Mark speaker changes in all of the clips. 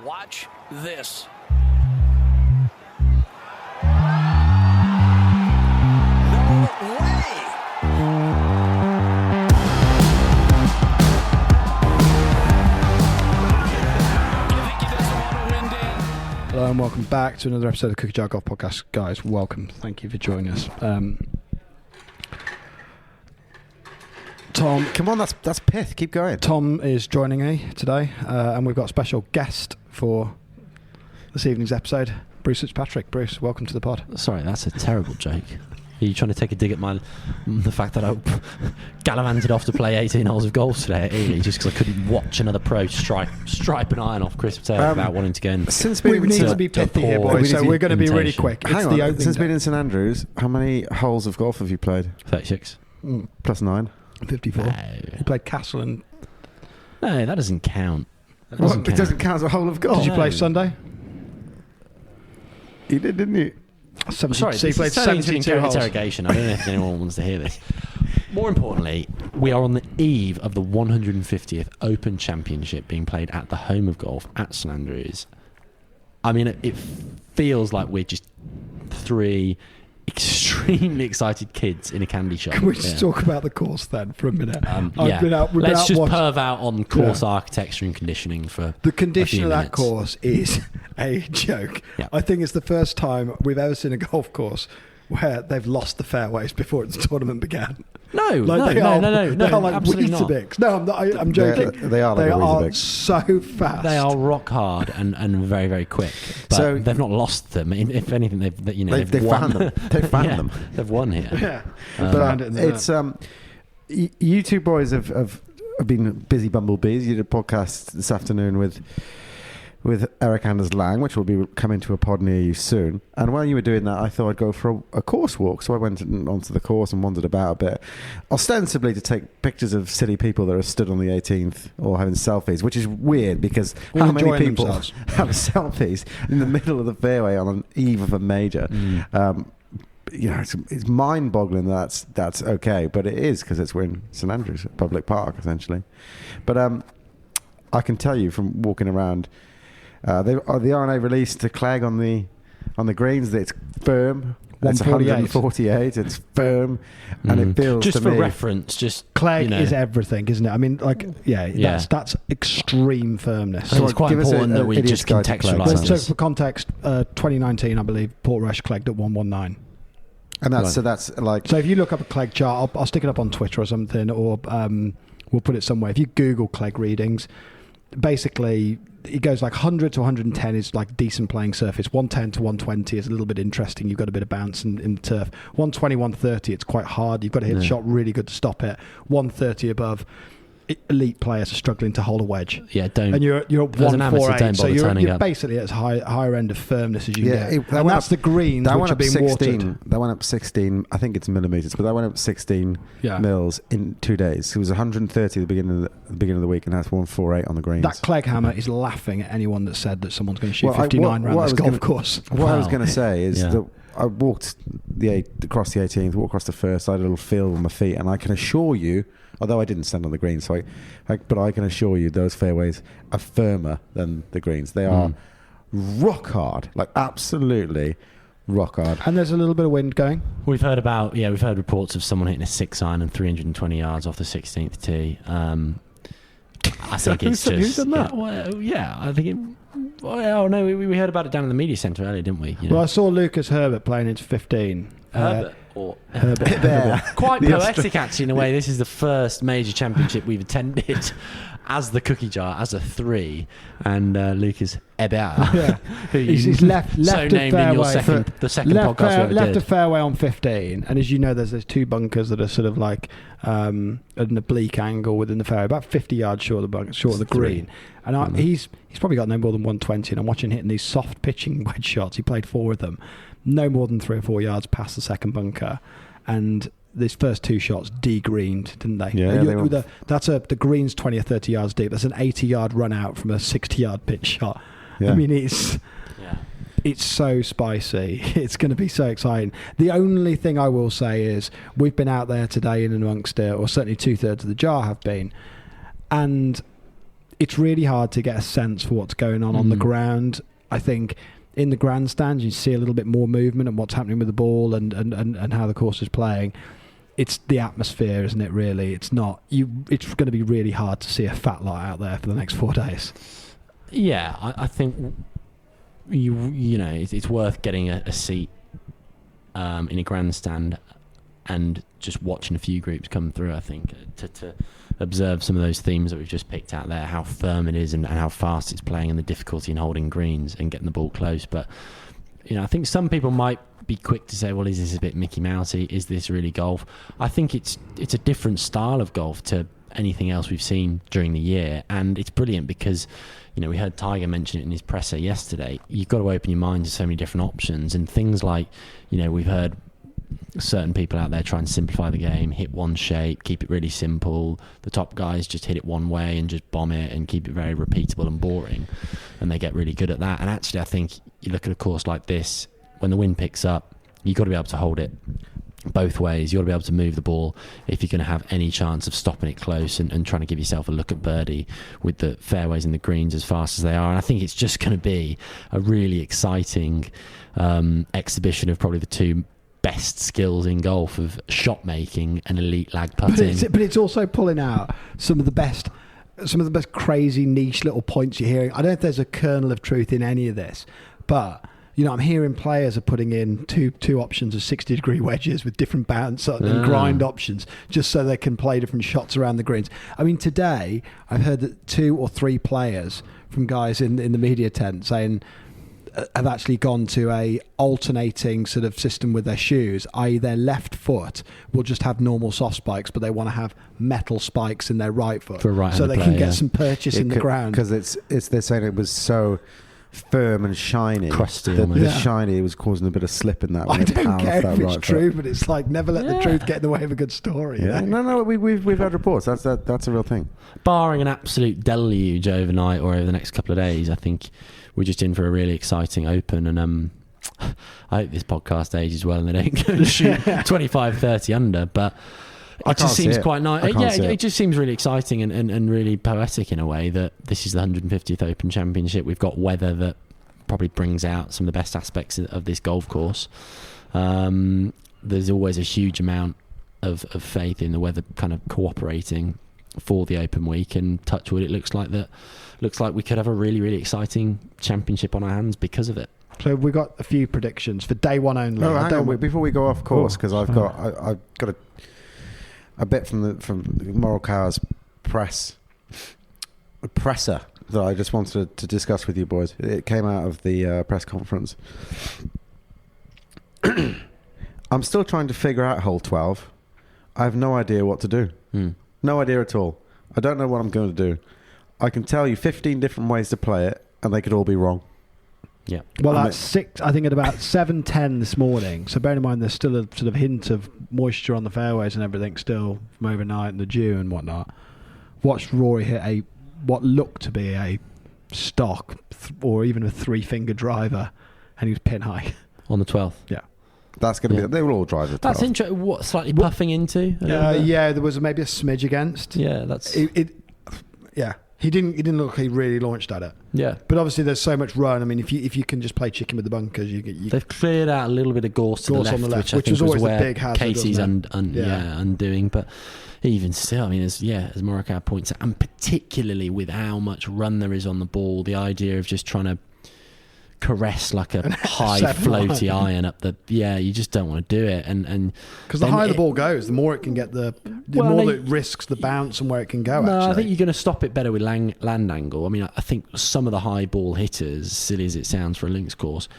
Speaker 1: Watch this. No way!
Speaker 2: Hello and welcome back to another episode of the Cookie Jar Golf Podcast. Guys, welcome. Thank you for joining us. Tom,
Speaker 3: come on, that's pith. Keep going.
Speaker 2: Tom is joining me today, and we've got a special guest for this evening's episode, Bruce Fitzpatrick. Bruce, welcome to the pod.
Speaker 4: Sorry, that's a terrible joke. Are you trying to take a dig at the fact that I gallivanted off to play 18 holes of golf today at Ely just because I couldn't watch another pro stripe an iron off Chris Patel without wanting to go in?
Speaker 2: We need to be pithy here, boys, so we're going to be really quick.
Speaker 3: Hang on, since being in St Andrews, how many holes of golf have you played?
Speaker 4: 36.
Speaker 3: Plus 9?
Speaker 2: 54.
Speaker 4: No.
Speaker 2: You played Castle and...
Speaker 4: No, that doesn't count.
Speaker 3: It doesn't count as a hole of golf.
Speaker 2: Did you play Sunday?
Speaker 3: You did, didn't you?
Speaker 4: Sorry,
Speaker 2: so you played 72 holes.
Speaker 4: Interrogation. I don't know if anyone wants to hear this. More importantly, we are on the eve of the 150th Open Championship being played at the home of golf at St Andrews. I mean, it feels like we're just three extremely excited kids in a candy shop.
Speaker 2: Can we just talk about the course then for a minute?
Speaker 4: Let's just perv out on course architecture and conditioning for
Speaker 2: the condition of that
Speaker 4: minutes.
Speaker 2: Course is a joke.
Speaker 4: Yeah.
Speaker 2: I think it's the first time we've ever seen a golf course where they've lost the fairways before the tournament began.
Speaker 4: No,
Speaker 2: they are like
Speaker 4: absolutely not.
Speaker 2: Weetabix. No, I'm joking.
Speaker 3: They are like Weetabix.
Speaker 2: So fast.
Speaker 4: They are rock hard and very, very quick. But
Speaker 3: so
Speaker 4: they've not lost them. If anything, they've
Speaker 3: won.
Speaker 4: found them.
Speaker 3: They've found them.
Speaker 4: They've won here.
Speaker 2: Yeah,
Speaker 3: but it's you two boys have been busy bumblebees. You did a podcast this afternoon with Eric Anders Lang, which will be coming to a pod near you soon. And while you were doing that, I thought I'd go for a course walk. So I went onto the course and wandered about a bit, ostensibly to take pictures of silly people that are stood on the 18th or having selfies, which is weird because how many people have selfies in the middle of the fairway on an eve of a major? It's mind-boggling that's okay, but it is because we're in St Andrews, public park, essentially. But I can tell you from walking around, the R&A released the Clegg on the greens that it's firm. It's 148. It's firm, and it feels
Speaker 4: just
Speaker 3: to
Speaker 4: for
Speaker 3: me,
Speaker 4: reference.
Speaker 2: Clegg is everything, isn't it? I mean, that's extreme firmness.
Speaker 4: So it's quite important that we just contextualise.
Speaker 2: So for context, 2019, I believe, Portrush Clegged at 119.
Speaker 3: And that's like.
Speaker 2: So if you look up a Clegg chart, I'll stick it up on Twitter or something, or we'll put it somewhere. If you Google Clegg readings, basically it goes like 100 to 110 is like decent playing surface. 110 to 120 is a little bit interesting. You've got a bit of bounce in the turf. 120, 130, it's quite hard. You've got to hit the shot really good to stop it. 130 above, elite players are struggling to hold a wedge.
Speaker 4: Yeah, don't.
Speaker 2: And you're at 148, so you're basically at as higher end of firmness as you get. That's the greens which are being watered.
Speaker 3: That went up 16. I think it's millimeters, but that went up 16 mils in 2 days. It was 130 at the beginning of the week, and that's 148 on the greens.
Speaker 2: That Clegg hammer is laughing at anyone that said that someone's going to shoot 59 around this golf course.
Speaker 3: What I was going to say is that I walked across the 18th, walked across the first. I had a little feel with my feet, and I can assure you, although I didn't stand on the green, but I can assure you those fairways are firmer than the greens. They are rock hard, like absolutely rock hard.
Speaker 2: And there's a little bit of wind going.
Speaker 4: We've heard reports of someone hitting a 6-iron and 320 yards off the 16th tee. I think it's just...
Speaker 2: Who's done that?
Speaker 4: I think it... Oh, no, we heard about it down in the media centre earlier, didn't we?
Speaker 2: Well, I saw Lucas Herbert playing into 15.
Speaker 4: Herbert. Quite poetic, actually, in a way. This is the first major championship we've attended as the Cookie Jar, as a 3, and Lucas Herbert,
Speaker 2: he's left
Speaker 4: so named in your the second podcast we ever
Speaker 2: left
Speaker 4: did.
Speaker 2: a fairway on 15, and as you know, there's those two bunkers that are sort of like at an oblique angle within the fairway, about 50 yards short of the green. And he's probably got no more than 120, and I'm watching hitting these soft pitching wedge shots. He played 4 of them, no more than 3 or 4 yards past the second bunker, and these first 2 shots de-greened, didn't they?
Speaker 3: Yeah,
Speaker 2: the green's 20 or 30 yards deep. That's an 80-yard run out from a 60-yard pitch shot.
Speaker 3: Yeah.
Speaker 2: I mean, it's so spicy. It's going to be so exciting. The only thing I will say is we've been out there today in and amongst it, or certainly 2/3 of the jar have been, and it's really hard to get a sense for what's going on the ground. I think in the grandstands you see a little bit more movement and what's happening with the ball and how the course is playing. It's the atmosphere, isn't it, really? It's not it's going to be really hard to see a fat lot out there for the next 4 days.
Speaker 4: Yeah, I think you know it's worth getting a seat in a grandstand and just watching a few groups come through. I think to observe some of those themes that we've just picked out there, how firm it is and how fast it's playing, and the difficulty in holding greens and getting the ball close. But I think some people might be quick to say, well, is this a bit Mickey Mousey? Is this really golf? I think it's a different style of golf to anything else we've seen during the year, and it's brilliant because we heard Tiger mention it in his presser yesterday. You've got to open your mind to so many different options, and things like we've heard certain people out there try and simplify the game, hit one shape, keep it really simple. The top guys just hit it one way and just bomb it and keep it very repeatable and boring, and they get really good at that. And actually, I think you look at a course like this, when the wind picks up, you've got to be able to hold it both ways. You've got to be able to move the ball if you're going to have any chance of stopping it close and trying to give yourself a look at birdie with the fairways and the greens as fast as they are. And I think it's just going to be a really exciting exhibition of probably the two best skills in golf, of shot making and elite lag putting.
Speaker 2: But it's also pulling out some of the best crazy niche little points you're hearing. I don't know if there's a kernel of truth in any of this, but I'm hearing players are putting in two options of 60-degree wedges with different bounce and grind options just so they can play different shots around the greens. I mean, today I've heard that 2 or 3 players from guys in the media tent saying have actually gone to a alternating sort of system with their shoes, i.e. their left foot will just have normal soft spikes, but they want to have metal spikes in their right foot so they can get some purchase in the ground.
Speaker 3: Because they're saying it was so firm and shiny,
Speaker 4: crusty,
Speaker 3: the shiny was causing a bit of slip in that.
Speaker 2: I don't care if it's true, but it's like never let the truth get in the way of a good story.
Speaker 3: Yeah. No, we've had reports. That's a real thing.
Speaker 4: Barring an absolute deluge overnight or over the next couple of days, I think we're just in for a really exciting Open, and I hope this podcast ages well and they don't go and shoot 25, 30 under, but it just seems quite nice. It just seems really exciting and really poetic in a way that this is the 150th Open Championship. We've got weather that probably brings out some of the best aspects of this golf course. There's always a huge amount of faith in the weather kind of cooperating for the Open week, and touch wood, it looks like we could have a really, really exciting championship on our hands because of it.
Speaker 2: So we've got a few predictions for day one only.
Speaker 3: No, hang on, before we go off course, because I've got a bit from Morikawa's presser that I just wanted to discuss with you boys. It came out of the press conference. I'm still trying to figure out hole 12. I have no idea what to do. No idea at all. I don't know what I'm going to do. I can tell you 15 different ways to play it, and they could all be wrong.
Speaker 2: Yeah. Well, at 6, I think at about 7:10 this morning. So bear in mind, there's still a sort of hint of moisture on the fairways and everything still from overnight and the dew and whatnot. Watched Rory hit what looked to be a stock or even a 3-finger driver, and he was pin high
Speaker 4: on the 12th.
Speaker 2: Yeah.
Speaker 3: That's going to be. They will all drive the 12th.
Speaker 4: That's interesting. What, slightly puffing into?
Speaker 2: Yeah, there was maybe a smidge against.
Speaker 4: Yeah, that's
Speaker 2: yeah. He didn't look like he really launched at it.
Speaker 4: Yeah.
Speaker 2: But obviously there's so much run. I mean, if you can just play chicken with the bunkers, you
Speaker 4: they've cleared out a little bit of gorse to the left,
Speaker 2: on the left,
Speaker 4: which
Speaker 2: was always
Speaker 4: where
Speaker 2: the big hazard.
Speaker 4: Casey's undoing. But even still, I mean, as Morikawa points out, and particularly with how much run there is on the ball, the idea of just trying to caress like a high floaty iron up the you just don't want to do it, and
Speaker 2: because the higher the ball goes, the more it can get the more it risks the bounce and where it can go.
Speaker 4: No,
Speaker 2: actually.
Speaker 4: I think you're going to stop it better with land angle. I mean, I think some of the high ball hitters, silly as it sounds for a links course,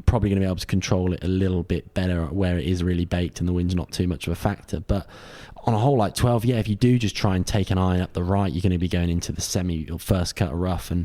Speaker 4: probably going to be able to control it a little bit better where it is really baked and the wind's not too much of a factor. But on a hole like 12, if you do just try and take an iron up the right, you're going to be going into the semi or first cut of rough, and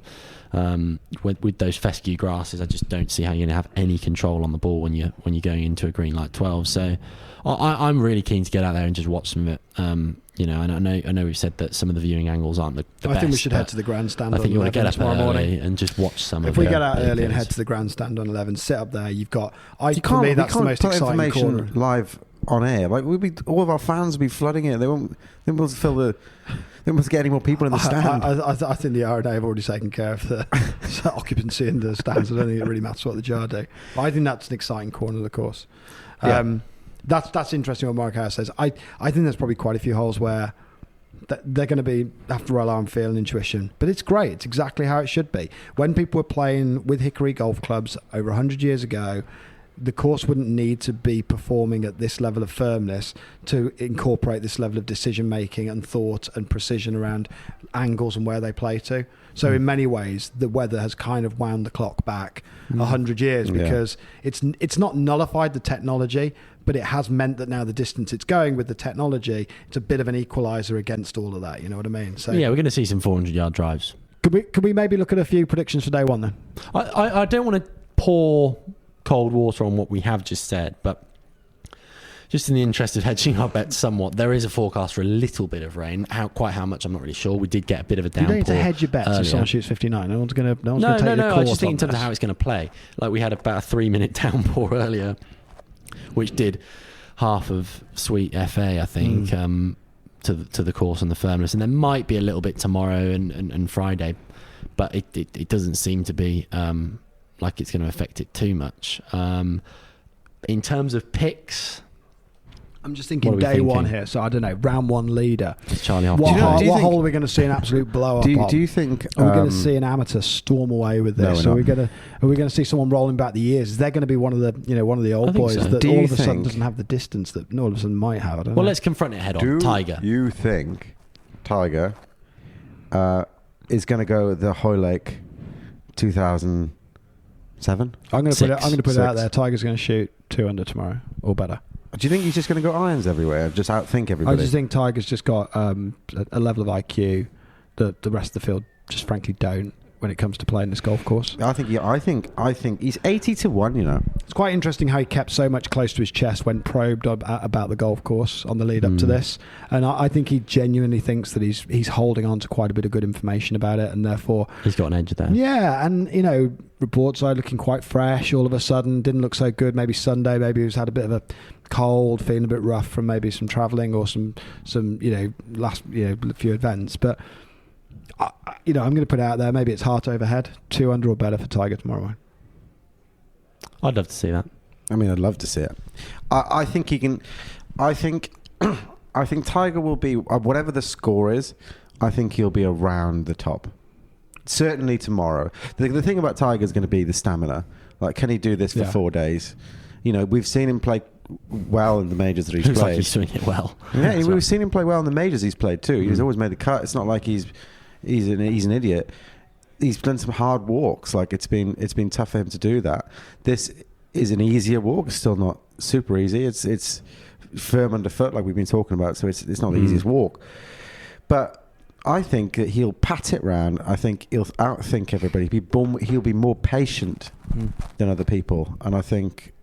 Speaker 4: with those fescue grasses, I just don't see how you're going to have any control on the ball when you're going into a green like 12. So I'm really keen to get out there and just watch some of it. And I know we've said that some of the viewing angles aren't the best.
Speaker 2: I think we should head to the grandstand.
Speaker 4: I think you want to get up
Speaker 2: tomorrow morning
Speaker 4: and just watch some.
Speaker 2: If we get out early and head to the grandstand on 11, sit up there. You've got. For me, that's the most exciting corner.
Speaker 3: Live on air. Like all of our fans would be flooding it. They won't be able to fill the. They must get any more people in the stand.
Speaker 2: I think the RNA have already taken care of the occupancy in the stands. I don't think it really matters what the jar do. But I think that's an exciting corner of the course. That's interesting what Mark Harris says. I think there's probably quite a few holes where they're going to have to rely on feel and intuition. But it's great. It's exactly how it should be. When people were playing with Hickory golf clubs over 100 years ago, the course wouldn't need to be performing at this level of firmness to incorporate this level of decision making and thought and precision around angles and where they play to. So in many ways, the weather has kind of wound the clock back 100 years because it's not nullified the technology, but it has meant that now the distance it's going with the technology, it's a bit of an equaliser against all of that. You know what I mean? So
Speaker 4: yeah, we're going to see some 400-yard drives.
Speaker 2: Could we maybe look at a few predictions for day one then?
Speaker 4: I don't want to pour cold water on what we have just said, but just in the interest of hedging our bets somewhat, there is a forecast for a little bit of rain. Quite how much, I'm not really sure. We did get a bit of a downpour.
Speaker 2: You don't need to hedge your bets if someone shoots 59. No one's going to take your
Speaker 4: No. I just think in terms
Speaker 2: this.
Speaker 4: of how it's going to play. Like we had about a 3-minute downpour earlier, which did half of Sweet FA, I think, to the course and the firmness. And there might be a little bit tomorrow and Friday, but it doesn't seem to be like it's going to affect it too much. In terms of picks,
Speaker 2: I'm just thinking day one here, so I don't know, round one leader.
Speaker 4: It's Charlie Hoffman.
Speaker 2: What hole are we going to see an absolute blow up on?
Speaker 3: Do you think
Speaker 2: are we going to see an amateur storm away with this?
Speaker 3: No,
Speaker 2: are we going to see someone rolling back the years? Is there going to be one of the old boys that all of a sudden doesn't have the distance that all of a sudden might have? I don't know.
Speaker 4: Let's confront it head on. Tiger.
Speaker 3: Do you think Tiger is going to go the Hoylake 2007?
Speaker 2: I'm going to put it out there. Tiger's going to shoot 2 under tomorrow or better.
Speaker 3: Do you think he's just going to go irons everywhere, just outthink everybody?
Speaker 2: I just think Tiger's just got a level of IQ that the rest of the field just frankly don't when it comes to playing this golf course.
Speaker 3: I think he's 80-1. You know,
Speaker 2: it's quite interesting how he kept so much close to his chest when probed about the golf course on the lead up to this, and I think he genuinely thinks that he's holding on to quite a bit of good information about it, and therefore
Speaker 4: he's got an edge there.
Speaker 2: Yeah, and reports are looking quite fresh. All of a sudden, didn't look so good. Maybe Sunday, maybe he's had a bit of a cold, feeling a bit rough from maybe some travelling or some last few events, but. I'm going to put it out there. Maybe it's heart over head, 2 under or better for Tiger tomorrow morning.
Speaker 4: I'd love to see that.
Speaker 3: I mean, I'd love to see it. I think he can. I think Tiger will be whatever the score is. I think he'll be around the top. Certainly tomorrow. The thing about Tiger is going to be the stamina. Like, can he do this for 4 days? We've seen him play well in the majors that he's played.
Speaker 4: Like he's doing it well.
Speaker 3: Yeah, we've seen him play well in the majors he's played too. He's always made the cut. It's not like he's an idiot. He's done some hard walks. Like it's been tough for him to do that. This is an easier walk. It's still not super easy. It's firm underfoot, like we've been talking about. So it's not the easiest walk. But I think that he'll pat it round. I think he'll outthink everybody. He'll be more patient than other people, and I think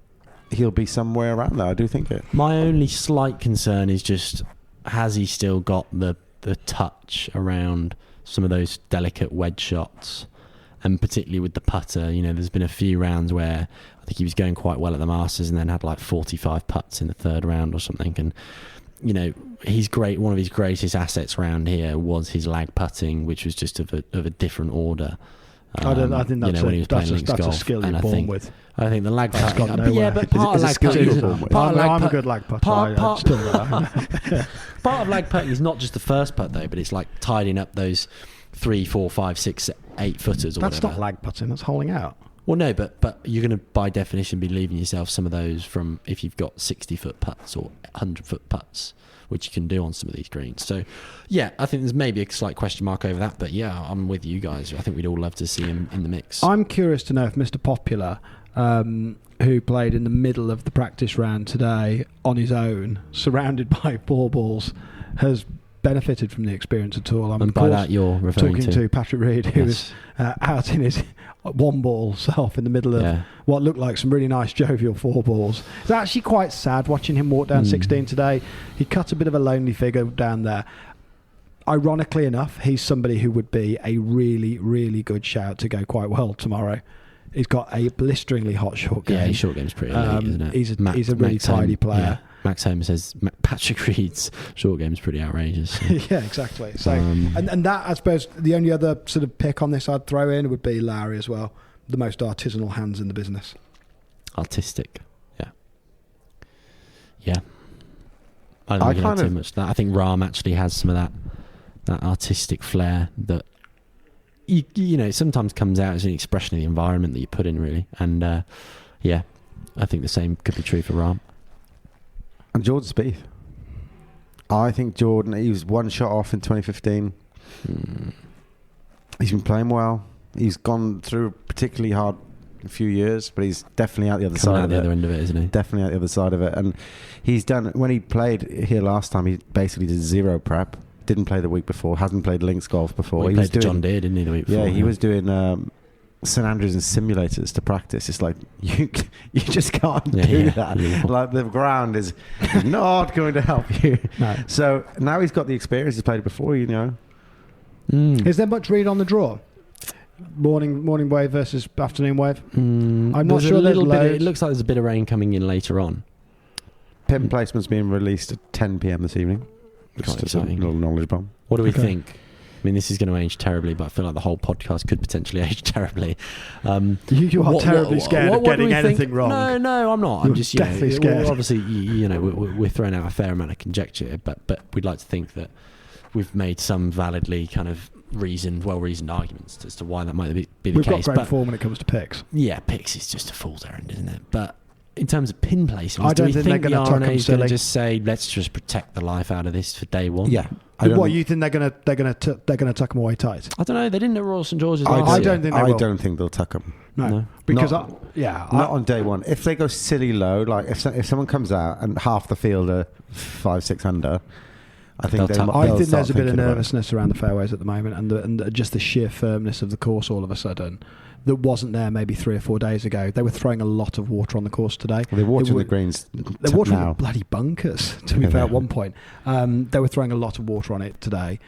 Speaker 3: he'll be somewhere around there. I do think it.
Speaker 4: My only slight concern is just, has he still got the touch around some of those delicate wedge shots, and particularly with the putter? There's been a few rounds where I think he was going quite well at the Masters and then had like 45 putts in the third round or something, and he's great. One of his greatest assets around here was his lag putting, which was just of a different order.
Speaker 2: I think that's a skill you're born with.
Speaker 4: I think the lag putting, but
Speaker 2: part of lag putting, I'm a good lag putter.
Speaker 4: Part of lag putting is not just the first putt though, but it's like tidying up those 3, 4, 5, 6, 8 footers.
Speaker 2: That's not lag putting. That's holing out.
Speaker 4: Well, no, but you're going to by definition be leaving yourself some of those from if you've got 60-foot putts or 100-foot putts, which you can do on some of these greens. So, yeah, I think there's maybe a slight question mark over that, but yeah, I'm with you guys. I think we'd all love to see him in the mix.
Speaker 2: I'm curious to know if Mr. Popular, who played in the middle of the practice round today on his own, surrounded by 4 balls, has benefited from the experience at all.
Speaker 4: And by that you're referring
Speaker 2: talking to Patrick Reed, who was out in his 1-ball self in the middle of what looked like some really nice jovial 4 balls. It's actually quite sad watching him walk down 16 today. He cut a bit of a lonely figure down there. Ironically enough, he's somebody who would be a really, really good shout to go quite well tomorrow. He's got a blisteringly hot short game.
Speaker 4: Yeah, his short game's pretty elite, isn't it?
Speaker 2: He's a really tidy player.
Speaker 4: Max Homer says Patrick Reed's short game's pretty outrageous. So.
Speaker 2: Yeah, exactly. So, and that, I suppose, the only other sort of pick on this I'd throw in would be Lowry as well. The most artisanal hands in the business.
Speaker 4: Artistic, yeah. I don't think you know too much of that. I think Rahm actually has some of that artistic flair that you know sometimes comes out as an expression of the environment that you put in, really. And I think the same could be true for Rahm.
Speaker 3: And Jordan Spieth. I think Jordan, he was one shot off in 2015. He's been playing well. He's gone through a particularly hard few years, but he's definitely out the other side of it.
Speaker 4: The other end of it, isn't he?
Speaker 3: Definitely out the other side of it. And he's done, when he played here last time, he basically did zero prep. Didn't play the week before. Hasn't played links golf before.
Speaker 4: Well, he played John Deere, didn't he, the week before?
Speaker 3: Yeah, he was doing St Andrews and simulators to practice. It's like you just can't do that. Yeah. Like the ground is not going to help you. No. So now he's got the experience. He's played it before, you know.
Speaker 2: Is there much read on the draw? Morning wave versus afternoon wave.
Speaker 4: I'm not sure. It looks like there's a bit of rain coming in later on.
Speaker 3: Pin placement's being released at 10 p.m. this evening. Just a little knowledge bomb.
Speaker 4: What do we think? I mean, this is going to age terribly, but I feel like the whole podcast could potentially age terribly.
Speaker 2: You are terribly scared of getting anything wrong.
Speaker 4: No, I'm not. I'm just
Speaker 2: definitely scared.
Speaker 4: Obviously, we're throwing out a fair amount of conjecture, but we'd like to think that we've made some validly kind of well-reasoned arguments as to why that might be the case.
Speaker 2: We've got great form when it comes to picks.
Speaker 4: Yeah, picks is just a fool's errand, isn't it? But in terms of pin placements,
Speaker 2: I don't think they're going to tuck them silly.
Speaker 4: Just say, let's just protect the life out of this for day one.
Speaker 3: Yeah.
Speaker 2: You think they're going to tuck them away tight?
Speaker 4: I don't know. They didn't at Royal St George's.
Speaker 2: I don't think they will.
Speaker 3: I don't think they'll tuck them.
Speaker 2: No. Because
Speaker 3: not on day one. If they go silly low, like if someone comes out and half the field are 5-6 under, I think
Speaker 2: there's a bit of nervousness around the fairways at the moment, and just the sheer firmness of the course all of a sudden that wasn't there maybe 3 or 4 days ago. They were throwing a lot of water on the course today.
Speaker 3: Well, they're watering the greens.
Speaker 2: They're watering the bloody bunkers, to be fair, at one point. They were throwing a lot of water on it today.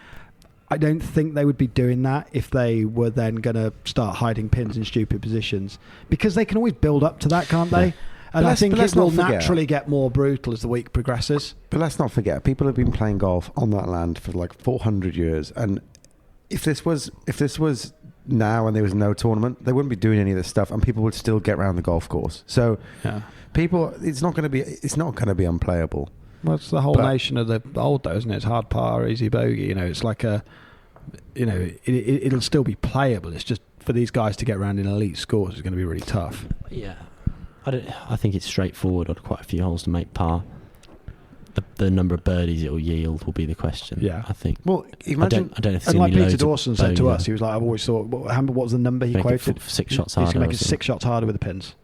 Speaker 2: I don't think they would be doing that if they were then going to start hiding pins in stupid positions, because they can always build up to that, can't they? And I think it will naturally get more brutal as the week progresses.
Speaker 3: But let's not forget, people have been playing golf on that land for like 400 years. And if this was now and there was no tournament, they wouldn't be doing any of this stuff, and people would still get around the golf course. So it's not going to be unplayable.
Speaker 2: Well, it's the whole nation of the old, though, isn't it? It's hard par, easy bogey. It's like it'll still be playable. It's just for these guys to get around in elite scores is going to be really tough.
Speaker 4: Yeah. I think it's straightforward on quite a few holes to make par. The number of birdies it will yield will be the question.
Speaker 2: Yeah,
Speaker 4: I think.
Speaker 3: Well, imagine,
Speaker 4: I don't know if
Speaker 2: and like Peter Dawson said to us, he was like, "I've always thought, what was the number he quoted?
Speaker 4: 6 shots harder.
Speaker 2: He's going to make it 6 shots harder with the pins."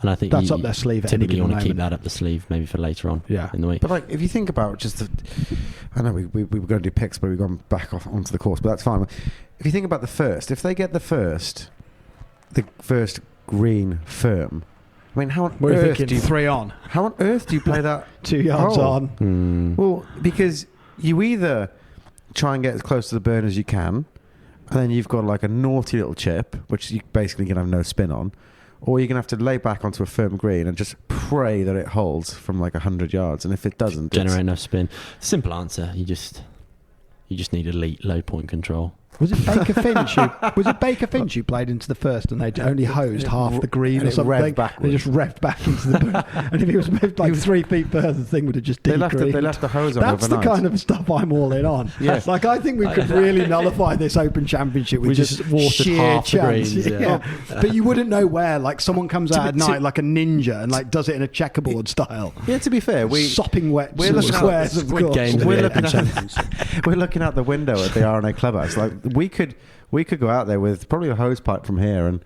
Speaker 4: And I think
Speaker 2: that's up their sleeve.
Speaker 4: Typically, you want to keep that up the sleeve, maybe for later on in the week.
Speaker 3: But like, if you think about I know we were going to do picks, but we've gone back off onto the course. But that's fine. If you think about if they get the first green firm. I mean, how on earth do you
Speaker 2: 3 on?
Speaker 3: How on earth do you play that
Speaker 2: 2 yards on?
Speaker 3: Well, because you either try and get as close to the burn as you can, and then you've got like a naughty little chip, which you basically can have no spin on, or you're going to have to lay back onto a firm green and just pray that it holds from like 100 yards. And if it doesn't,
Speaker 4: generate enough spin. Simple answer. You just need elite low point control.
Speaker 2: Was it Baker Finch? Baker Finch who played into the first and they only hosed half the green or something? They just revved back into the boot. And if he was moved like 3 feet further, the thing would have just decreased.
Speaker 3: They left the hose on
Speaker 2: That's
Speaker 3: overnight.
Speaker 2: The kind of stuff I'm all in on.
Speaker 3: Yes.
Speaker 2: Like, I think we could really nullify this Open Championship with just
Speaker 4: watered
Speaker 2: sheer
Speaker 4: half
Speaker 2: chance.
Speaker 4: The greens,
Speaker 2: But you wouldn't know where. Like, someone comes out at night like a ninja and like does it in a checkerboard style.
Speaker 3: Yeah, to be fair,
Speaker 2: sopping wet squares of
Speaker 4: Squid
Speaker 2: course.
Speaker 4: Games.
Speaker 3: We're looking out the window at the RNA clubhouse. Like, we could go out there with probably a hose pipe from here and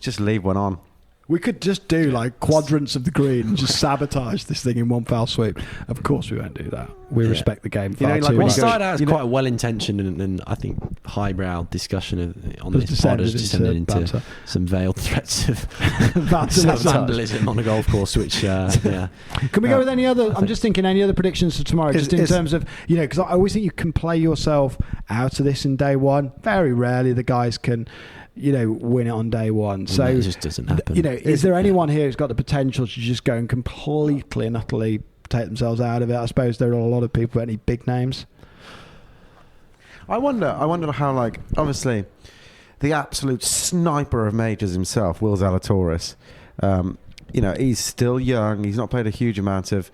Speaker 3: just leave one on.
Speaker 2: We could just do like quadrants of the green and just sabotage this thing in one foul sweep. Of course we won't do that. We respect the game far too
Speaker 4: much.
Speaker 2: much.
Speaker 4: It started out as quite a well-intentioned and I think highbrow discussion on this pod has descended into some veiled threats of vandalism on a golf course, which, Can
Speaker 2: we go with any other... I'm just thinking any other predictions for tomorrow, just in terms of, because I always think you can play yourself out of this in day one. Very rarely the guys can... win it on day one. So
Speaker 4: it just doesn't happen.
Speaker 2: Is there anyone here who's got the potential to just go and completely and utterly take themselves out of it. I suppose there are a lot of people with any big names.
Speaker 3: I wonder how, like, obviously, the absolute sniper of majors himself, Will Zalatoris, he's still young. He's not played a huge amount of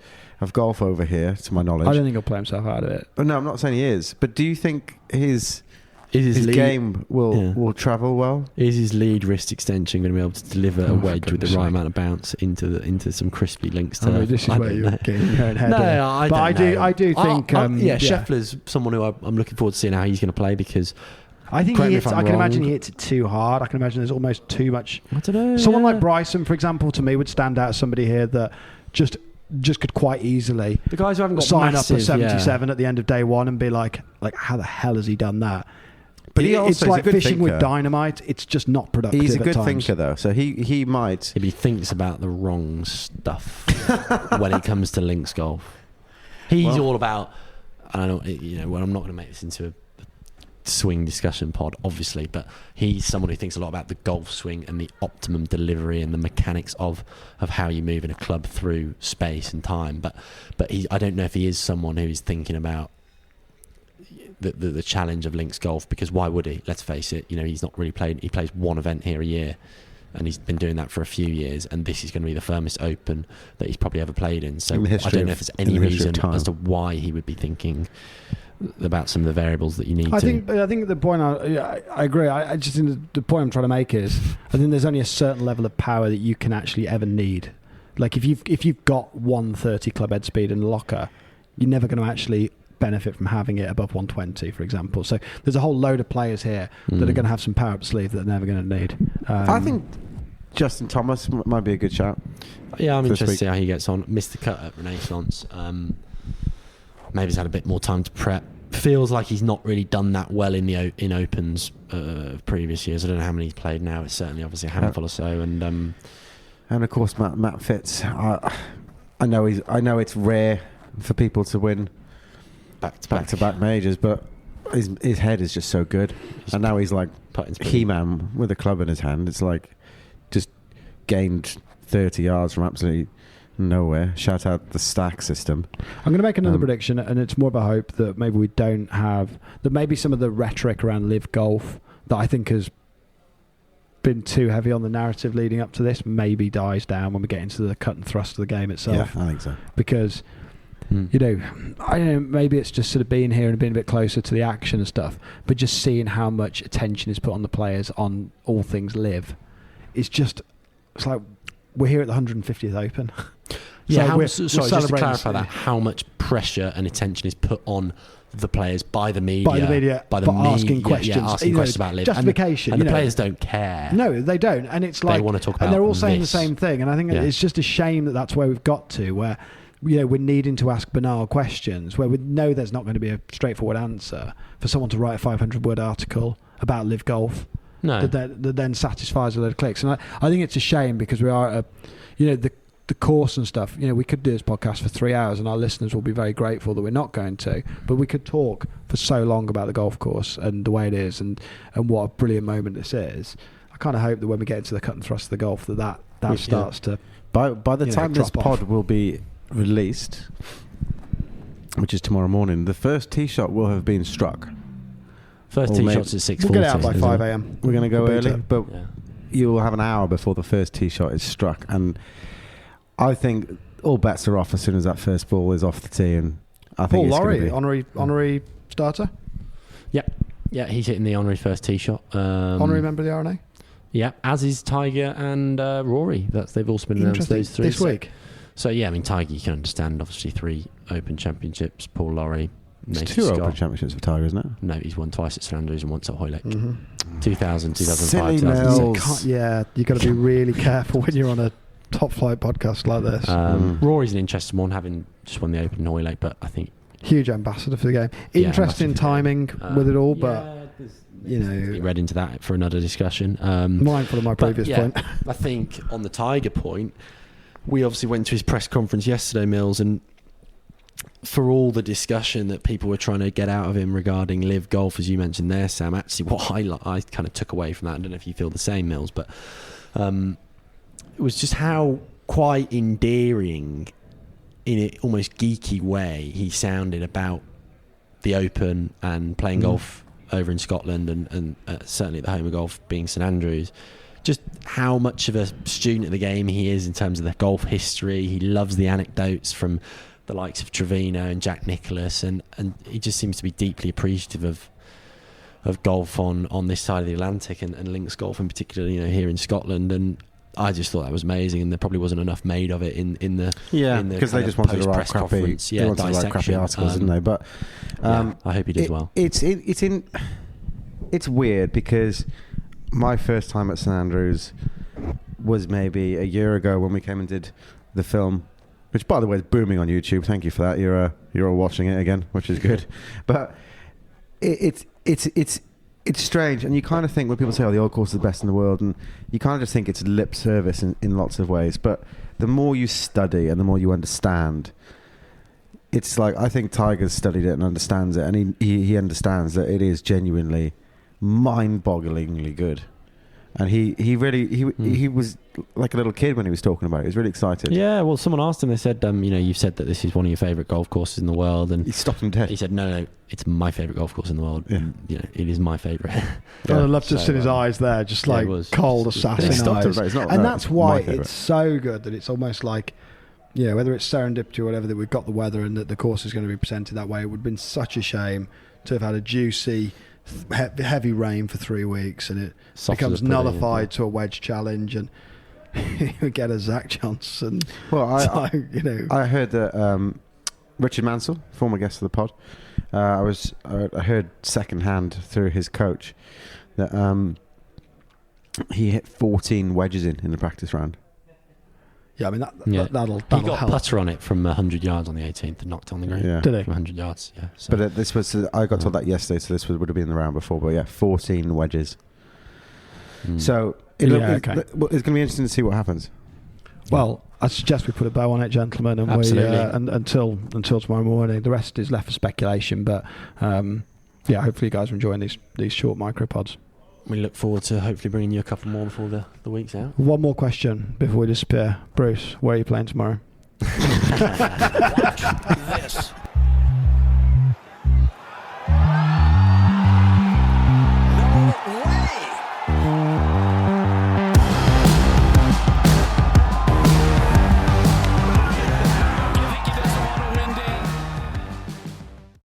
Speaker 3: golf over here, to my knowledge.
Speaker 2: I don't think he'll play himself out of it.
Speaker 3: No, I'm not saying he is. But do you think his
Speaker 4: lead,
Speaker 3: game will travel well?
Speaker 4: Is his lead wrist extension going to be able to deliver a wedge with the right amount of bounce into some crispy links?
Speaker 2: This is where you're getting your own head.
Speaker 4: No,
Speaker 2: I do think.
Speaker 4: Scheffler's someone who I'm looking forward to seeing how he's going to play, because
Speaker 2: I think I can imagine he hits it too hard. I can imagine there's almost too much.
Speaker 4: I don't know.
Speaker 2: Someone like Bryson, for example, to me would stand out as somebody here that just could quite easily
Speaker 4: the guys who haven't got
Speaker 2: sign
Speaker 4: massive,
Speaker 2: up a 77 at the end of day one and be like how the hell has he done that?
Speaker 3: But
Speaker 2: it's like fishing
Speaker 3: thinker.
Speaker 2: with dynamite. It's just not productive.
Speaker 3: He's a good
Speaker 2: at times.
Speaker 3: thinker, though, so he might.
Speaker 4: If he thinks about the wrong stuff when it comes to links golf, he's all about. I don't know. Well, I'm not going to make this into a swing discussion pod, obviously, but he's someone who thinks a lot about the golf swing and the optimum delivery and the mechanics of how you move in a club through space and time. But I don't know if he is someone who is thinking about the challenge of links golf, because why would he? Let's face it, he's not really played. He plays one event here a year, and he's been doing that for a few years, and this is going to be the firmest Open that he's probably ever played in. So I don't know if there's any reason as to why he would be thinking about some of the variables that you need. I
Speaker 2: think the point I agree. I just think the point I'm trying to make is I think there's only a certain level of power that you can actually ever need. Like if you've got 130 club head speed in the locker, you're never going to actually benefit from having it above 120, for example. So there's a whole load of players here that are going to have some power up the sleeve that they're never going to need.
Speaker 3: I think Justin Thomas might be a good shout.
Speaker 4: Yeah, I'm interested to see how he gets on. Missed the cut at Renaissance. Maybe he's had a bit more time to prep. Feels like he's not really done that well in Opens of previous years. I don't know how many he's played now. It's certainly obviously a handful or so. And
Speaker 3: of course Matt Fitz. I know it's rare for people to win back-to-back majors, but his head is just so good. And now he's like He-Man with a club in his hand. It's like just gained 30 yards from absolutely nowhere. Shout out the stack system. I'm
Speaker 2: going to make another prediction, and it's more of a hope that maybe we don't have, that maybe some of the rhetoric around live golf that I think has been too heavy on the narrative leading up to this maybe dies down when we get into the cut and thrust of the game itself.
Speaker 3: Yeah, I think so.
Speaker 2: Because I don't know, maybe it's just sort of being here and being a bit closer to the action and stuff, but just seeing how much attention is put on the players on all things live. It's like we're here at the 150th Open.
Speaker 4: Yeah, so just to clarify that, how much pressure and attention is put on the players by the media,
Speaker 2: asking questions,
Speaker 4: asking questions about live.
Speaker 2: Justification,
Speaker 4: and the players don't care.
Speaker 2: No, they don't, and it's like
Speaker 4: they want to talk about,
Speaker 2: and they're all saying the same thing. And I think it's just a shame that that's where we've got to, where we're needing to ask banal questions, where we know there's not going to be a straightforward answer for someone to write a 500-word article about live golf.
Speaker 4: No,
Speaker 2: that then satisfies a load of clicks, and I think it's a shame because we are at the course and stuff. We could do this podcast for 3 hours, and our listeners will be very grateful that we're not going to. But we could talk for so long about the golf course and the way it is, and what a brilliant moment this is. I kind of hope that when we get into the cut and thrust of the golf, that starts to.
Speaker 3: By the time this pod will be released, which is tomorrow morning, the first tee shot will have been struck.
Speaker 4: First tee shot's at 6:40.
Speaker 2: We'll get out by 5 a.m.
Speaker 3: We're going to go early, but you'll have an hour before the first tee shot is struck, and I think all bets are off as soon as that first ball is off the tee. And I think
Speaker 2: Paul Lawrie, honorary starter.
Speaker 4: Yeah, he's hitting the honorary first tee shot.
Speaker 2: Honorary member of the RNA.
Speaker 4: Yeah, as is Tiger and Rory. They've also been announced, those three
Speaker 2: this week.
Speaker 4: So yeah, I mean Tiger, you can understand. Obviously, 3 Open Championships. Paul Lawrie.
Speaker 3: It's 2 Open Championships for Tiger, isn't it?
Speaker 4: No, he's won twice at St Andrews and once at Hoylake. 2000, 2005,
Speaker 3: Silly
Speaker 4: 2006.
Speaker 2: Yeah, you've got to be really careful when you're on a top flight podcast like this.
Speaker 4: Rory's an interesting one, having just won the Open in Hoylake, but I think
Speaker 2: huge ambassador for the game. Interesting timing with it all, but
Speaker 4: read into that for another discussion.
Speaker 2: Mindful of my previous point.
Speaker 4: I think on the Tiger point, we obviously went to his press conference yesterday, Mills, and for all the discussion that people were trying to get out of him regarding live golf, as you mentioned there, Sam, actually what I kind of took away from that, I don't know if you feel the same, Mills, but it was just how quite endearing in an almost geeky way, he sounded about the Open and playing golf over in Scotland, and certainly at the home of golf being St Andrews. Just how much of a student of the game he is in terms of the golf history. He loves the anecdotes from the likes of Trevino and Jack Nicklaus, and he just seems to be deeply appreciative of golf on this side of the Atlantic, and links golf in particular, here in Scotland. And I just thought that was amazing, and there probably wasn't enough made of it in the
Speaker 3: because they just wanted to write crappy, crappy articles, didn't they? But
Speaker 4: I hope he does well.
Speaker 3: It's weird because my first time at St Andrews was maybe a year ago when we came and did the film, which by the way is booming on YouTube. Thank you for that. You're all watching it again, which is good. But it's strange, and you kind of think when people say, "Oh, the old course is the best in the world," and you kind of just think it's lip service in lots of ways. But the more you study and the more you understand, it's like I think Tiger's studied it and understands it, and he understands that it is genuinely mind-bogglingly good. And he was like a little kid when he was talking about it. He was really excited.
Speaker 4: Yeah, well, someone asked him, they said, you've said that this is one of your favourite golf courses in the world. And
Speaker 3: he stopped him dead.
Speaker 4: He said, no, it's my favourite golf course in the world.
Speaker 3: Yeah.
Speaker 4: It is my favourite.
Speaker 2: Yeah. I love to see his eyes there, just like cold assassin eyes. And that's why it's so good that it's almost like, whether it's serendipity or whatever, that we've got the weather and that the course is going to be presented that way. It would have been such a shame to have had a juicy, heavy rain for 3 weeks, and it becomes nullified to a wedge challenge, and you get a Zach Johnson.
Speaker 3: Well, I heard that Richard Mansell, former guest of the pod, I heard secondhand through his coach that he hit 14 wedges in the practice round.
Speaker 2: Yeah, I mean that'll
Speaker 4: he got
Speaker 2: help.
Speaker 4: a putter on it from 100 yards on the 18th and knocked on the green.
Speaker 3: Yeah.
Speaker 2: Did he?
Speaker 4: From 100 yards. Yeah. So.
Speaker 3: But this was I got told that yesterday, so this would have been the round before. But yeah, 14 wedges. So it's going to be interesting to see what happens.
Speaker 2: Well, I suggest we put a bow on it, gentlemen, and
Speaker 4: absolutely.
Speaker 2: Until tomorrow morning. The rest is left for speculation. But hopefully you guys are enjoying these short micropods.
Speaker 4: We look forward to hopefully bringing you a couple more before the week's out.
Speaker 2: One more question before we disappear. Bruce, where are you playing tomorrow?
Speaker 1: Watch this.